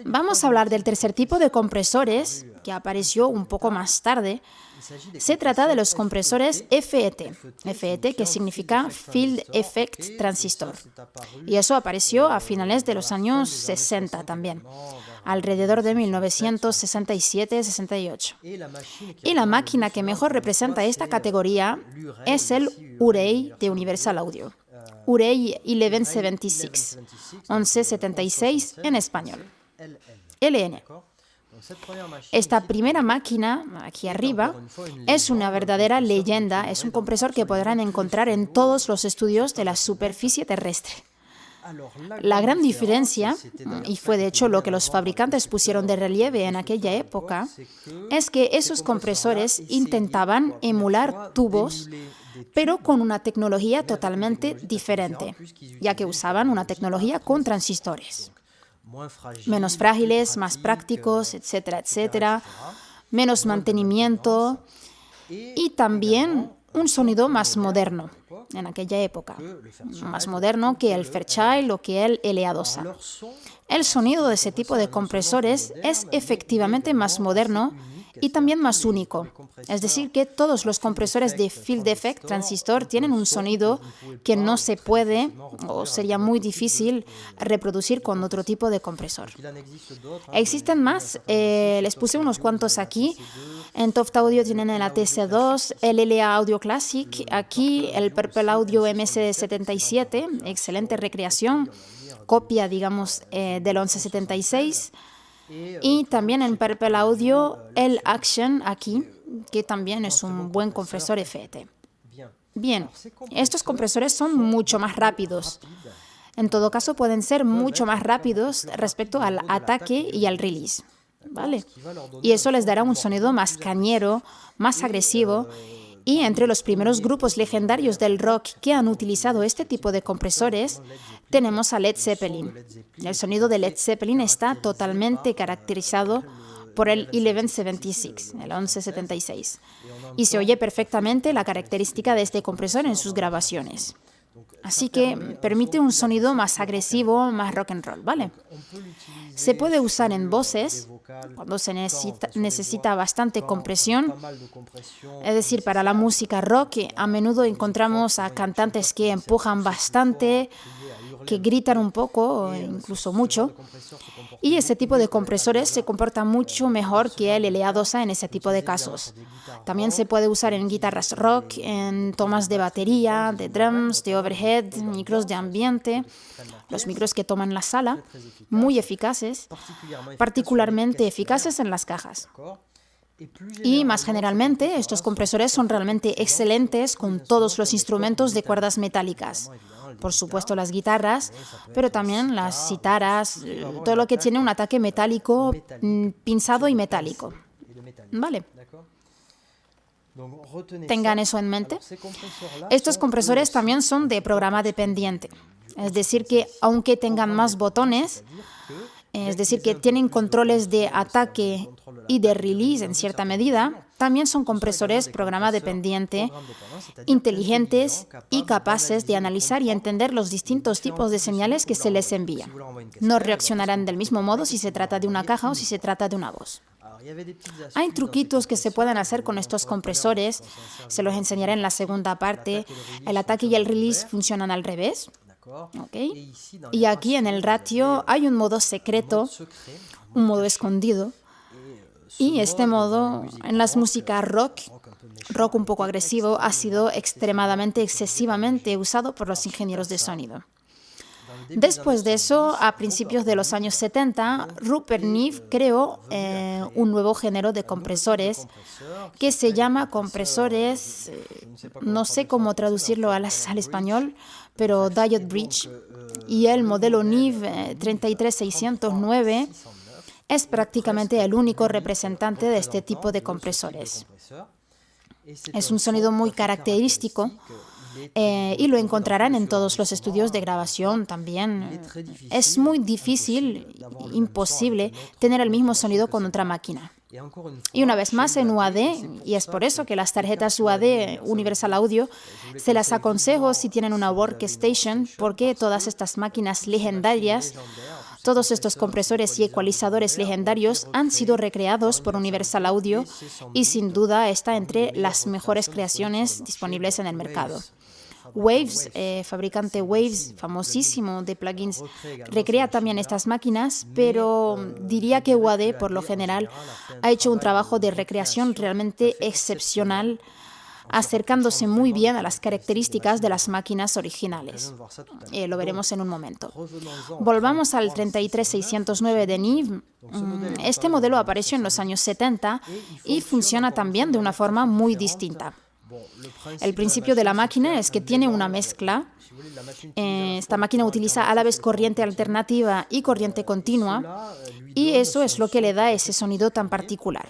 Vamos a hablar del tercer tipo de compresores, que apareció un poco más tarde. Se trata de los compresores FET. FET, que significa Field Effect Transistor. Y eso apareció a finales de los años 60 también, alrededor de 1967-68. Y la máquina que mejor representa esta categoría es el Urey de Universal Audio. Urey 1176 en español. LN. Esta primera máquina, aquí arriba, es una verdadera leyenda. Es un compresor que podrán encontrar en todos los estudios de la superficie terrestre. La gran diferencia, y fue de hecho lo que los fabricantes pusieron de relieve en aquella época, es que esos compresores intentaban emular tubos, pero con una tecnología totalmente diferente, ya que usaban una tecnología con transistores. Menos frágiles, más prácticos, etcétera, etcétera, menos mantenimiento y también un sonido más moderno en aquella época, más moderno que el Fairchild o que el LA2A. El sonido de ese tipo de compresores es efectivamente más moderno y también más único. Es decir, que todos los compresores de Field Effect Transistor tienen un sonido que no se puede o sería muy difícil reproducir con otro tipo de compresor. Existen más, les puse unos cuantos aquí. En Toft Audio tienen el ATC2, el LA Audio Classic, aquí el Purple Audio MSD77, excelente recreación, copia, digamos, del 1176. Y también en Purple Audio el Action aquí, que también es un buen compresor FET. Bien, estos compresores son mucho más rápidos. En todo caso, pueden ser mucho más rápidos respecto al ataque y al release, ¿vale? Y eso les dará un sonido más cañero, más agresivo. Y entre los primeros grupos legendarios del rock que han utilizado este tipo de compresores, tenemos a Led Zeppelin. El sonido de Led Zeppelin está totalmente caracterizado por el 1176. Y se oye perfectamente la característica de este compresor en sus grabaciones. Así que permite un sonido más agresivo, más rock and roll, ¿vale? Se puede usar en voces, cuando se necesita bastante compresión. Es decir, para la música rock, a menudo encontramos a cantantes que empujan bastante, que gritan un poco, o incluso mucho. Y ese tipo de compresores se comporta mucho mejor que el LA2A en ese tipo de casos. También se puede usar en guitarras rock, en tomas de batería, de drums, de overhead, micros de ambiente, los micros que toman la sala, muy eficaces, particularmente eficaces en las cajas. Y más generalmente, estos compresores son realmente excelentes con todos los instrumentos de cuerdas metálicas. Por supuesto las guitarras, pero también las citaras, todo lo que tiene un ataque metálico, pinzado y metálico. ¿Vale? Tengan eso en mente. Estos compresores también son de programa dependiente. Es decir, que aunque tengan más botones, es decir, que tienen controles de ataque y de release en cierta medida, también son compresores programa dependiente, inteligentes y capaces de analizar y entender los distintos tipos de señales que se les envía. No reaccionarán del mismo modo si se trata de una caja o si se trata de una voz. Hay truquitos que se pueden hacer con estos compresores, se los enseñaré en la segunda parte. El ataque y el release funcionan al revés. ¿Okay? Y aquí en el ratio hay un modo secreto, un modo escondido, y este modo en las músicas rock un poco agresivo, ha sido excesivamente usado por los ingenieros de sonido. Después de eso, a principios de los años 70, Rupert Neve creó un nuevo género de compresores que se llama compresores, no sé cómo traducirlo al español, pero Diode Bridge, y el modelo Neve 33609 es prácticamente el único representante de este tipo de compresores. Es un sonido muy característico y lo encontrarán en todos los estudios de grabación también. Es muy difícil, imposible, tener el mismo sonido con otra máquina. Y una vez más en UAD, y es por eso que las tarjetas UAD Universal Audio se las aconsejo si tienen una workstation, porque todas estas máquinas legendarias Todos estos compresores y ecualizadores legendarios han sido recreados por Universal Audio y sin duda está entre las mejores creaciones disponibles en el mercado. Waves, fabricante Waves, famosísimo de plugins, recrea también estas máquinas, pero diría que UAD, por lo general, ha hecho un trabajo de recreación realmente excepcional, acercándose muy bien a las características de las máquinas originales. Lo veremos en un momento. Volvamos al 33609 de Neve. Este modelo apareció en los años 70 y funciona también de una forma muy distinta. El principio de la máquina es que tiene una mezcla. Esta máquina utiliza a la vez corriente alternativa y corriente continua, y eso es lo que le da ese sonido tan particular.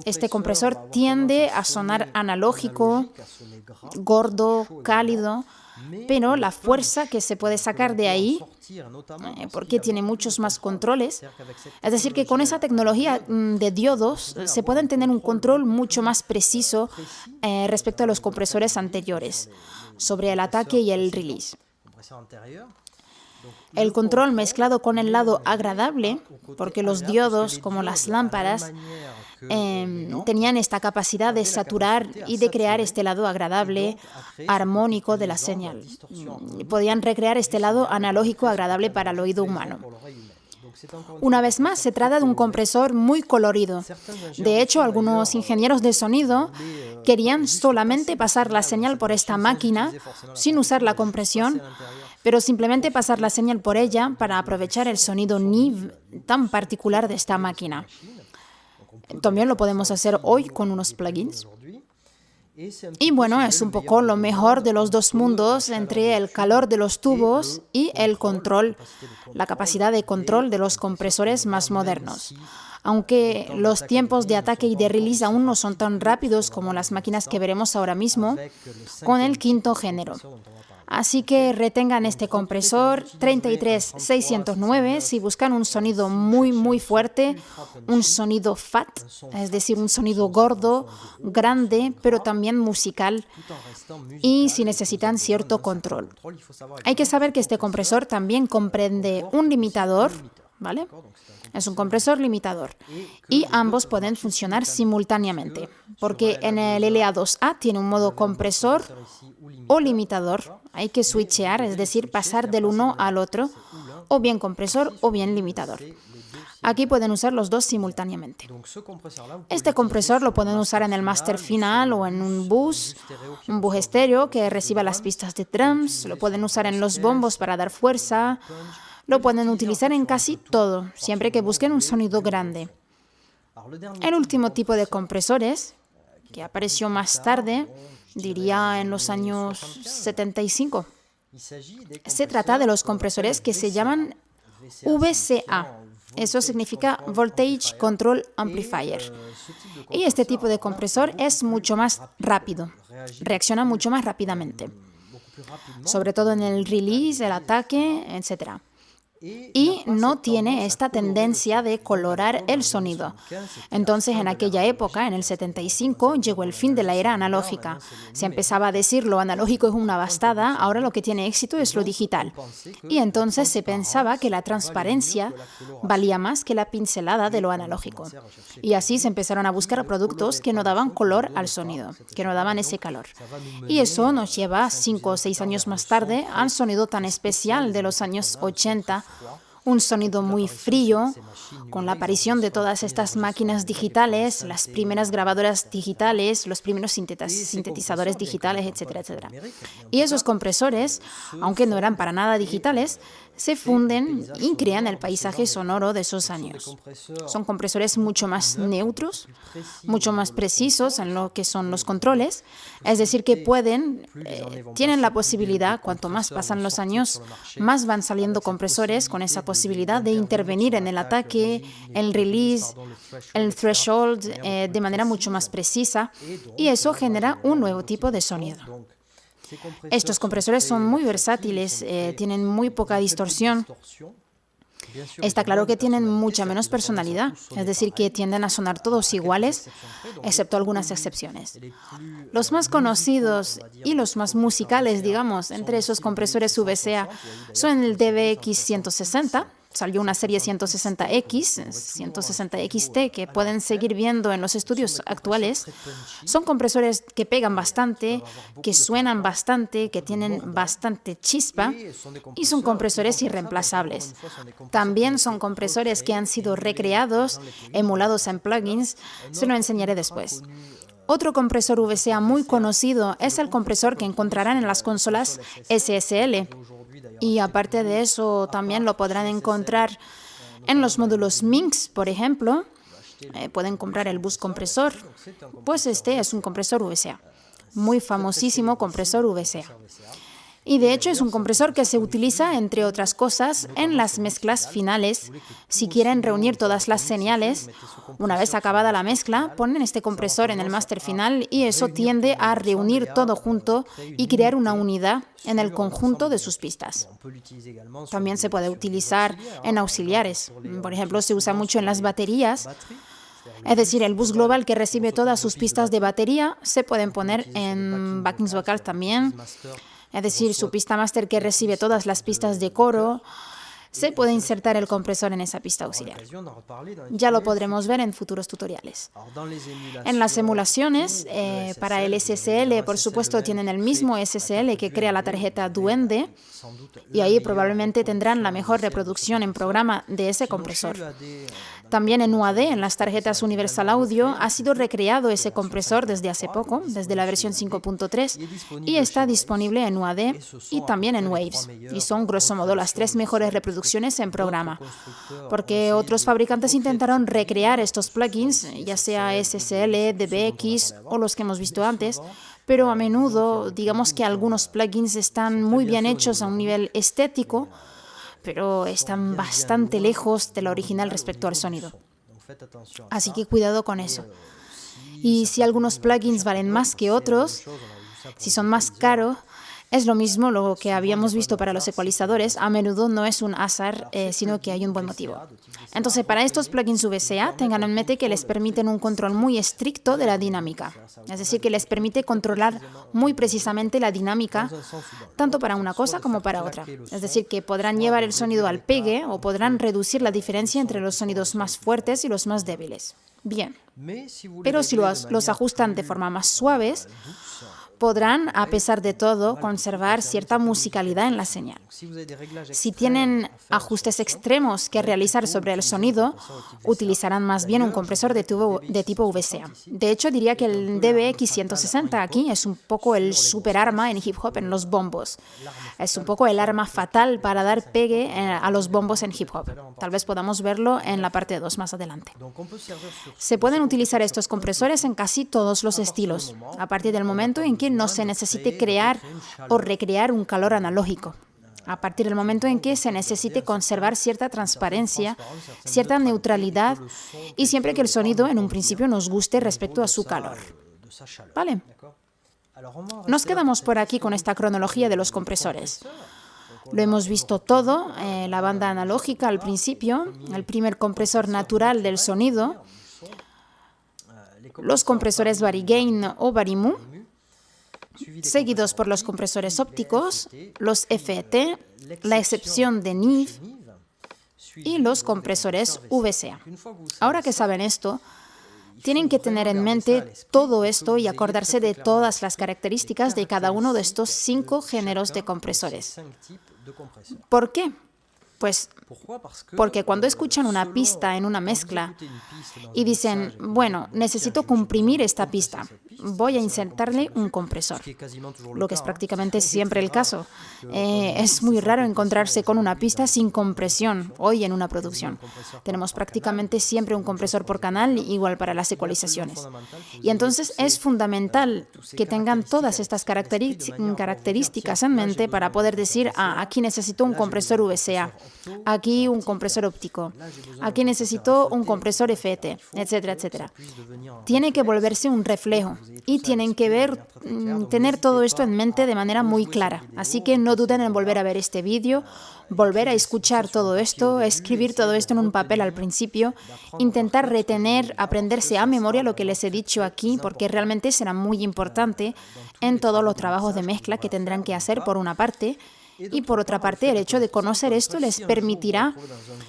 Este compresor tiende a sonar analógico, gordo, cálido, pero la fuerza que se puede sacar de ahí, porque tiene muchos más controles, es decir, que con esa tecnología de diodos se pueden tener un control mucho más preciso respecto a los compresores anteriores sobre el ataque y el release. El control mezclado con el lado agradable, porque los diodos, como las lámparas, tenían esta capacidad de saturar y de crear este lado agradable, armónico de la señal. Podían recrear este lado analógico agradable para el oído humano. Una vez más, se trata de un compresor muy colorido. De hecho, algunos ingenieros de sonido querían solamente pasar la señal por esta máquina sin usar la compresión, pero simplemente pasar la señal por ella para aprovechar el sonido Neve tan particular de esta máquina. También lo podemos hacer hoy con unos plugins. Y bueno, es un poco lo mejor de los dos mundos entre el calor de los tubos y el control, la capacidad de control de los compresores más modernos. Aunque los tiempos de ataque y de release aún no son tan rápidos como las máquinas que veremos ahora mismo con el quinto género. Así que retengan este compresor 33609 si buscan un sonido muy fuerte, un sonido fat, es decir, un sonido gordo, grande, pero también musical, y si necesitan cierto control. Hay que saber que este compresor también comprende un limitador, ¿vale? Es un compresor limitador y ambos pueden funcionar simultáneamente, porque en el LA2A tiene un modo compresor o limitador. Hay que switchear, es decir, pasar del uno al otro, o bien compresor o bien limitador. Aquí pueden usar los dos simultáneamente. Este compresor lo pueden usar en el máster final o en un bus estéreo que reciba las pistas de drums, lo pueden usar en los bombos para dar fuerza, lo pueden utilizar en casi todo, siempre que busquen un sonido grande. El último tipo de compresores, que apareció más tarde, diría en los años 75. Se trata de los compresores que se llaman VCA. Eso significa Voltage Control Amplifier. Y este tipo de compresor es mucho más rápido, reacciona mucho más rápidamente, sobre todo en el release, el ataque, etc. Y no tiene esta tendencia de colorar el sonido. Entonces, en aquella época, en el 75, llegó el fin de la era analógica. Se empezaba a decir lo analógico es una bastada, ahora lo que tiene éxito es lo digital. Y entonces se pensaba que la transparencia valía más que la pincelada de lo analógico. Y así se empezaron a buscar productos que no daban color al sonido, que no daban ese calor. Y eso nos lleva 5 o 6 años más tarde al sonido tan especial de los años 80, un sonido muy frío, con la aparición de todas estas máquinas digitales, las primeras grabadoras digitales, los primeros sintetizadores digitales, etcétera, etcétera. Y esos compresores, aunque no eran para nada digitales, se funden y crean el paisaje sonoro de esos años. Son compresores mucho más neutros, mucho más precisos en lo que son los controles, es decir, que tienen la posibilidad, cuanto más pasan los años, más van saliendo compresores con esa posibilidad de intervenir en el ataque, el release, el threshold de manera mucho más precisa, y eso genera un nuevo tipo de sonido. Estos compresores son muy versátiles, tienen muy poca distorsión. Está claro que tienen mucha menos personalidad, es decir, que tienden a sonar todos iguales, excepto algunas excepciones. Los más conocidos y los más musicales, digamos, entre esos compresores VCA son el DBX 160, Salió una serie 160X, 160XT, que pueden seguir viendo en los estudios actuales. Son compresores que pegan bastante, que suenan bastante, que tienen bastante chispa y son compresores irreemplazables. También son compresores que han sido recreados, emulados en plugins. Se lo enseñaré después. Otro compresor VCA muy conocido es el compresor que encontrarán en las consolas SSL. Y aparte de eso, también lo podrán encontrar en los módulos Minx, por ejemplo. Pueden comprar el bus compresor. Pues este es un compresor VCA. Muy famosísimo compresor VCA. Y de hecho es un compresor que se utiliza, entre otras cosas, en las mezclas finales. Si quieren reunir todas las señales, una vez acabada la mezcla, ponen este compresor en el máster final y eso tiende a reunir todo junto y crear una unidad en el conjunto de sus pistas. También se puede utilizar en auxiliares. Por ejemplo, se usa mucho en las baterías. Es decir, el bus global que recibe todas sus pistas de batería se pueden poner en backings vocals también. Es decir, su pista máster que recibe todas las pistas de coro, se puede insertar el compresor en esa pista auxiliar. Ya lo podremos ver en futuros tutoriales. En las emulaciones, para el SSL, por supuesto, tienen el mismo SSL que crea la tarjeta Duende, y ahí probablemente tendrán la mejor reproducción en programa de ese compresor. También en UAD, en las tarjetas Universal Audio, ha sido recreado ese compresor desde hace poco, desde la versión 5.3, y está disponible en UAD y también en Waves. Y son, grosso modo, las tres mejores reproducciones en programa. Porque otros fabricantes intentaron recrear estos plugins, ya sea SSL, DBX o los que hemos visto antes, pero a menudo, digamos que algunos plugins están muy bien hechos a un nivel estético, pero están bastante lejos de la original respecto al sonido. Así que cuidado con eso. Y si algunos plugins valen más que otros, si son más caros, es lo mismo lo que habíamos visto para los ecualizadores. A menudo no es un azar, sino que hay un buen motivo. Entonces, para estos plugins VCA, tengan en mente que les permiten un control muy estricto de la dinámica. Es decir, que les permite controlar muy precisamente la dinámica, tanto para una cosa como para otra. Es decir, que podrán llevar el sonido al pegue o podrán reducir la diferencia entre los sonidos más fuertes y los más débiles. Bien, pero si los ajustan de forma más suaves, podrán, a pesar de todo, conservar cierta musicalidad en la señal. Si tienen ajustes extremos que realizar sobre el sonido, utilizarán más bien un compresor de tipo VCA. De hecho, diría que el DBX 160 aquí es un poco el superarma en hip hop en los bombos. Es un poco el arma fatal para dar pegue a los bombos en hip hop. Tal vez podamos verlo en la parte 2 más adelante. Se pueden utilizar estos compresores en casi todos los estilos, a partir del momento en que no se necesite crear o recrear un calor analógico. A partir del momento en que se necesite conservar cierta transparencia, cierta neutralidad y siempre que el sonido en un principio nos guste respecto a su calor. ¿Vale? Nos quedamos por aquí con esta cronología de los compresores. Lo hemos visto todo, la banda analógica al principio, el primer compresor natural del sonido, los compresores Varigain o Varimu, seguidos por los compresores ópticos, los FET, la excepción de Neve y los compresores VCA. Ahora que saben esto, tienen que tener en mente todo esto y acordarse de todas las características de cada uno de estos 5 géneros de compresores. ¿Por qué? Pues porque cuando escuchan una pista en una mezcla y dicen, bueno, necesito comprimir esta pista, voy a insertarle un compresor, lo que es prácticamente siempre el caso. Es muy raro encontrarse con una pista sin compresión hoy en una producción. Tenemos prácticamente siempre un compresor por canal, igual para las ecualizaciones. Y entonces es fundamental que tengan todas estas características en mente para poder decir, aquí necesito un compresor VCA, aquí un compresor óptico, aquí necesito un compresor FET, etcétera, etcétera. Tiene que volverse un reflejo y tienen que tener todo esto en mente de manera muy clara. Así que no duden en volver a ver este vídeo, volver a escuchar todo esto, escribir todo esto en un papel al principio, intentar retener, aprenderse a memoria lo que les he dicho aquí, porque realmente será muy importante en todos los trabajos de mezcla que tendrán que hacer por una parte, Y por otra parte, el hecho de conocer esto les permitirá,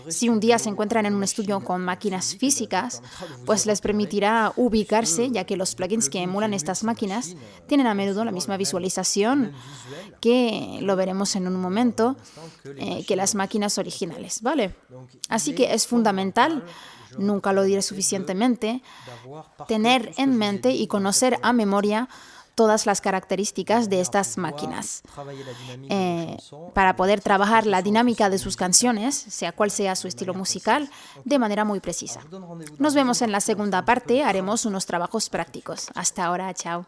si un día se encuentran en un estudio con máquinas físicas, pues les permitirá ubicarse, ya que los plugins que emulan estas máquinas tienen a menudo la misma visualización, que lo veremos en un momento, que las máquinas originales, ¿vale? Así que es fundamental, nunca lo diré suficientemente, tener en mente y conocer a memoria todas las características de estas máquinas para poder trabajar la dinámica de sus canciones, sea cual sea su estilo musical, de manera muy precisa. Nos vemos en la segunda parte, haremos unos trabajos prácticos. Hasta ahora, chao.